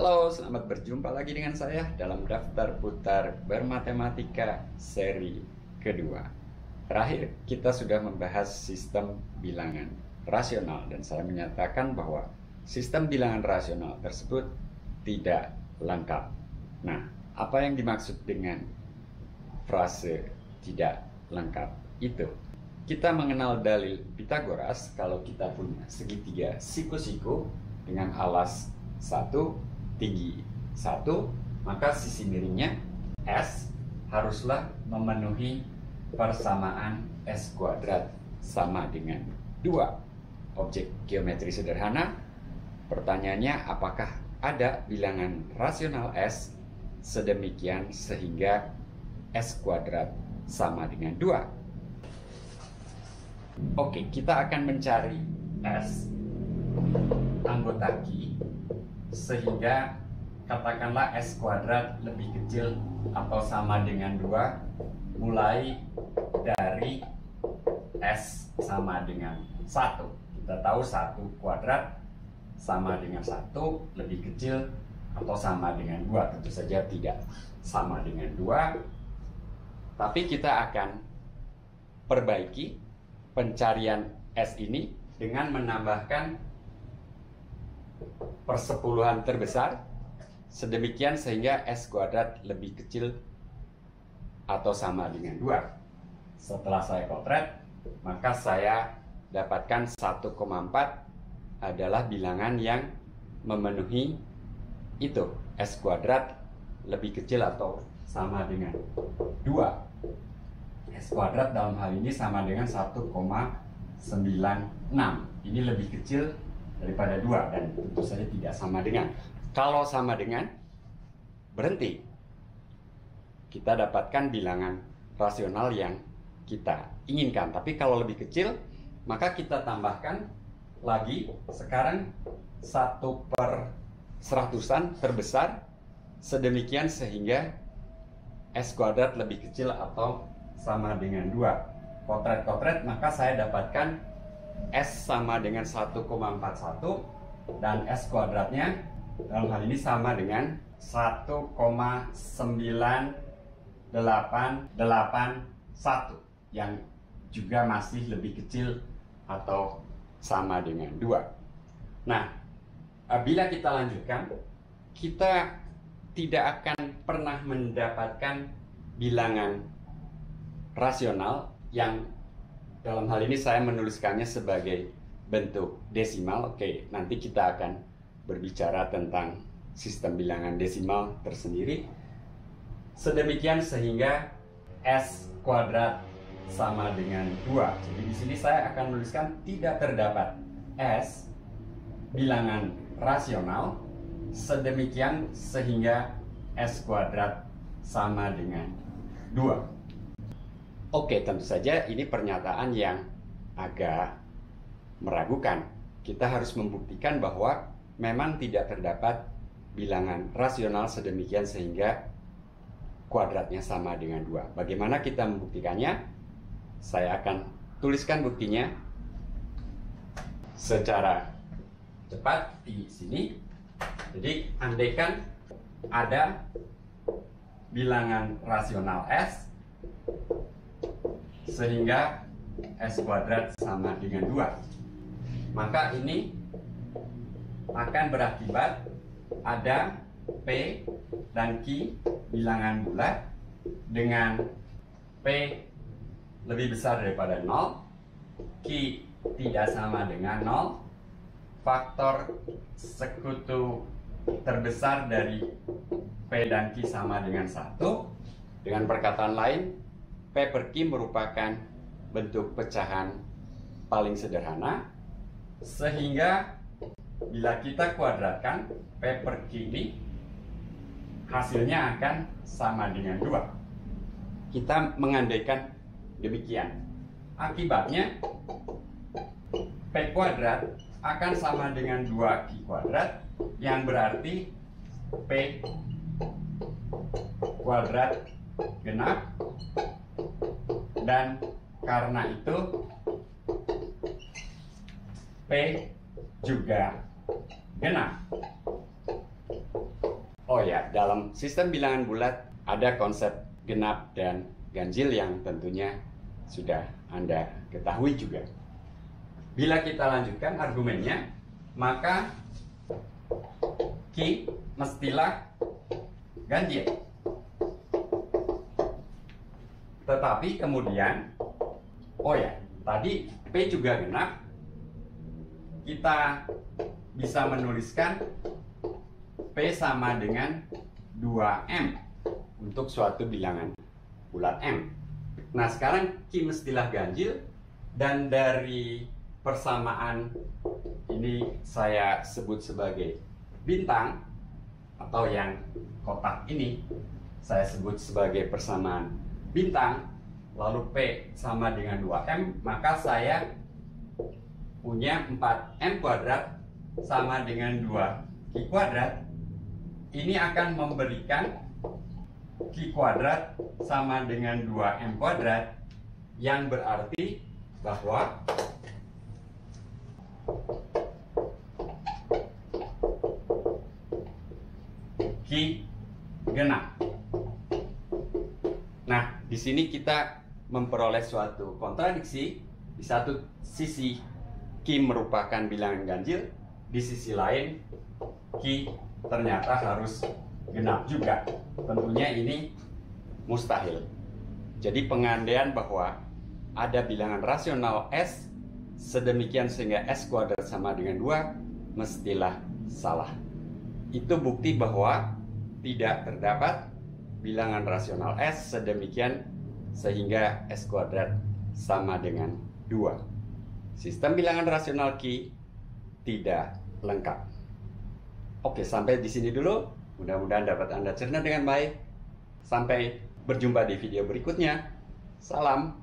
Halo, selamat berjumpa lagi dengan saya dalam daftar putar bermatematika seri kedua. Terakhir, kita sudah membahas sistem bilangan rasional dan saya menyatakan bahwa sistem bilangan rasional tersebut tidak lengkap. Nah, apa yang dimaksud dengan frase tidak lengkap itu? Kita mengenal dalil Pitagoras kalau kita punya segitiga siku-siku dengan alas 1 tinggi 1, maka sisi miringnya S haruslah memenuhi persamaan S kuadrat sama dengan 2. Objek geometri sederhana. Pertanyaannya, apakah ada bilangan rasional S sedemikian sehingga S kuadrat sama dengan 2? Oke, kita akan mencari S anggota Q sehingga katakanlah S kuadrat lebih kecil atau sama dengan 2 mulai dari S sama dengan 1. Kita tahu 1 kuadrat sama dengan 1 lebih kecil atau sama dengan 2. Tentu saja tidak sama dengan 2. Tapi kita akan perbaiki pencarian S ini dengan menambahkan persepuluhan terbesar sedemikian sehingga S kuadrat lebih kecil atau sama dengan 2. Setelah saya kotret, maka saya dapatkan 1,4 adalah bilangan yang memenuhi itu, S kuadrat lebih kecil atau sama dengan 2. S kuadrat dalam hal ini sama dengan 1,96. Ini lebih kecil daripada 2 dan tentu saja tidak sama dengan. Kalau sama dengan, berhenti. Kita dapatkan bilangan rasional yang kita inginkan. Tapi kalau lebih kecil, maka kita tambahkan lagi sekarang 1/100 terbesar sedemikian sehingga S kuadrat lebih kecil atau sama dengan 2. Kotret-kotret, maka saya dapatkan S sama dengan 1,41 dan S kuadratnya dalam hal ini sama dengan 1,9881 yang juga masih lebih kecil atau sama dengan 2. Nah, bila kita lanjutkan, kita tidak akan pernah mendapatkan bilangan rasional yang dalam hal ini saya menuliskannya sebagai bentuk desimal. Oke, nanti kita akan berbicara tentang sistem bilangan desimal tersendiri. Sedemikian sehingga S kuadrat sama dengan 2. Jadi di sini saya akan menuliskan tidak terdapat S bilangan rasional sedemikian sehingga S kuadrat sama dengan 2. Oke, tentu saja ini pernyataan yang agak meragukan. Kita harus membuktikan bahwa memang tidak terdapat bilangan rasional sedemikian sehingga kuadratnya sama dengan 2. Bagaimana kita membuktikannya? Saya akan tuliskan buktinya secara cepat di sini. Jadi, andaikan ada bilangan rasional S sehingga S kuadrat sama dengan 2, maka ini akan berakibat ada P dan Q bilangan bulat dengan P lebih besar daripada 0, Q tidak sama dengan 0, faktor sekutu terbesar dari P dan Q sama dengan 1. Dengan perkataan lain, P per Q merupakan bentuk pecahan paling sederhana, sehingga bila kita kuadratkan P per Q ini, hasilnya akan sama dengan 2. Kita mengandaikan demikian. Akibatnya, P kuadrat akan sama dengan 2 Q kuadrat, yang berarti P kuadrat genap. Dan karena itu P juga genap. Oh ya, dalam sistem bilangan bulat ada konsep genap dan ganjil yang tentunya sudah Anda ketahui juga. Bila kita lanjutkan argumennya, maka Q mestilah ganjil. Tetapi kemudian, oh ya, tadi P juga genap, kita bisa menuliskan P sama dengan 2M untuk suatu bilangan bulat M. Nah, sekarang Q mestilah ganjil, dan dari persamaan ini saya sebut sebagai bintang, atau yang kotak ini saya sebut sebagai persamaan bintang, lalu P sama dengan 2M, maka saya punya 4M kuadrat sama dengan 2Q kuadrat. Ini akan memberikan Q kuadrat sama dengan 2M kuadrat, yang berarti bahwa Q genap. Nah, di sini kita memperoleh suatu kontradiksi. Di satu sisi Q merupakan bilangan ganjil, di sisi lain Q ternyata harus genap juga. Tentunya ini mustahil. Jadi pengandaian bahwa ada bilangan rasional S sedemikian sehingga S kuadrat sama dengan 2 mestilah salah. Itu bukti bahwa tidak terdapat bilangan rasional S sedemikian sehingga S kuadrat sama dengan 2. Sistem bilangan rasional Q tidak lengkap. Oke, sampai di sini dulu. Mudah-mudahan dapat Anda cerna dengan baik. Sampai berjumpa di video berikutnya. Salam.